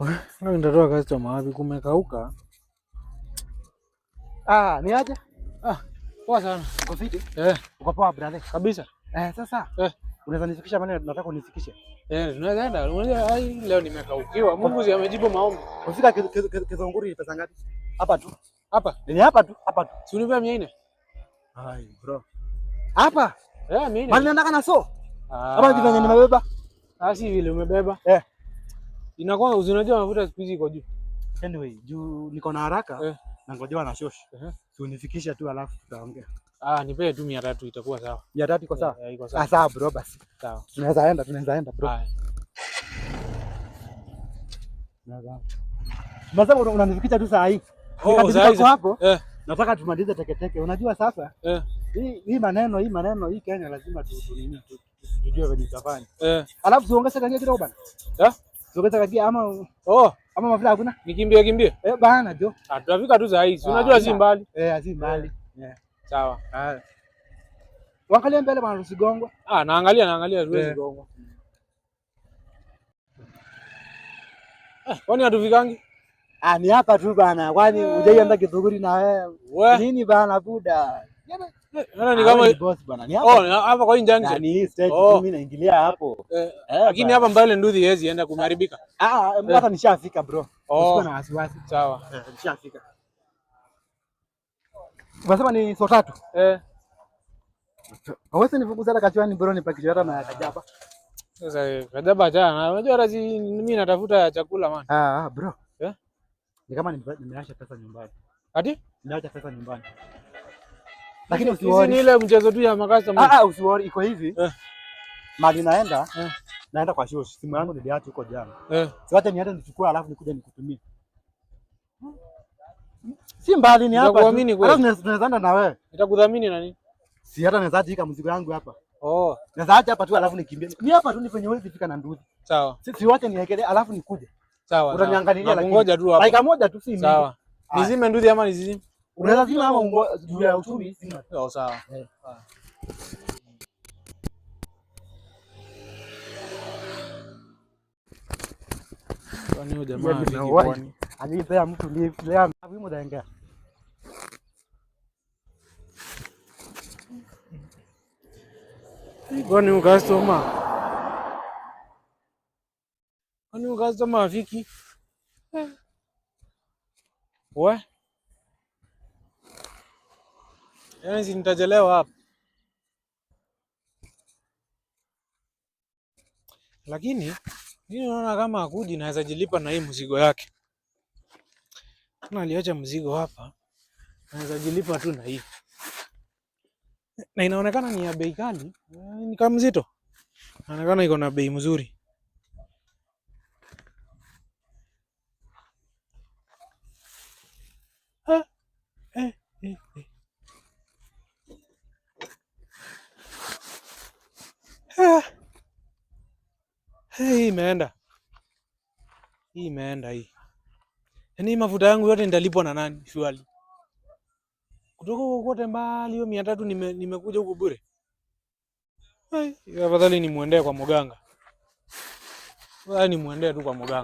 Wewe ndio customer wapi kumekauka? Ni aje? Poa sana. Uko fiti? Uko poa brother? Kabisa. Sasa unaweza nifikisha mahali nataka unifikishe? Tunaweza enda. Unajua leo nimekaukiwa. Mungu si amejibu maombi. Ufika Kizunguri pesa ngapi? Hapa tu. Hapa? Ni hapa tu. Si unipe 400? Bro. Hapa? 400. Mali nataka na so. Hapa kitu nimebeba. Si vile umebeba. Inakuwa unajua mafuta siku hizi iko juu. Anyway, juu niko na haraka na ngojewa na shosh. Si unifikisha tu alafu tutaongea. Nipe tu 300 itakuwa sawa. 300 iko sawa? Iko sawa. Sawa bro basi. Sawa. Tunaweza enda bro. Masa unanifikisha tu saa hii. Nikafika hapo. Nataka tumalize teketeke. Unajua sasa? Hii maneno hii Kenya lazima tujue venye tutafanya. Alafu tuongeze kangia kidogo bana. Tuongeze kangia ama ama mafuta hakuna? Nikimbie. Bana jo. Tutafika tu saa hii. Unajua si mbali. Si mbali. Sawa. Waangalia mbele bana usigongwe. Naangalia tuwezi gongwa. Kwani hatufikangi? Ni hapa tu bana. Kwani hujaienda Kithuguri na wewe? Nini bana buda? Ni kama boss bana. Ni hapa. Hapa kwa junction. Ni stage mimi naingilia hapo. Lakini hapa mbele nduthi hezi enda kumeharibika. Hata nishafika bro. Usikuwa na wasiwasi. Sawa. Nishafika. Unasema ni so 3? Hawezi nifukuza hata kachwani bro, nipakishe hata na Kajaba. Sasa Kajaba jana, unajua hata mimi natafuta chakula man. Bro. Ni kama nimeacha pesa nyumbani. Ati? Nimeacha pesa nyumbani. Lakini usiworry. Ni ile mchezo tu ya makasta. Usiworry, iko hivi. Mali naenda kwa show. Simu yangu niliacha huko jana. Siwache niende nichukue alafu nikuje nikutumie. Si mbali ni hapa. Nitakuamini kweli. Alafu tunaweza enda na wewe. Nitakudhamini na nini? Si hata naweza acha mzigo yangu hapa. Naweza acha hapa tu alafu nikimbie. Ni hapa tu ni kwenye wewe fika na nduthi. Sawa. Siwache niekelee alafu nikuje. Sawa. Utaniangalia lakini ngoja tu hapa. Dakika moja tu si mimi. Sawa. Nizime nduthi ama nizime? Unaweza zima ama juu ya uchumi sima. Sawa. Kwani huyo jamaa vipi kwani? Alipea mtu lift leo hapo mudaenga. Kwani customer afiki? Yaani si nitajelewa hapa. Lakini mimi naona kama hakuji naweza jilipa na hii mzigo yake. Kama aliacha mzigo hapa, naweza jilipa tu na hii. Na inaonekana ni ya bei kali, ni kama mzito. Inaonekana iko na bei mzuri. Hii imeenda hii. Yaani mafuta yangu yote nitalipwa na nani? Shwali. Kutoka kokote mbali hiyo 300 nimekuja huko bure. Afadhali nimuendee kwa mganga. Afadhali nimuendee tu kwa mganga.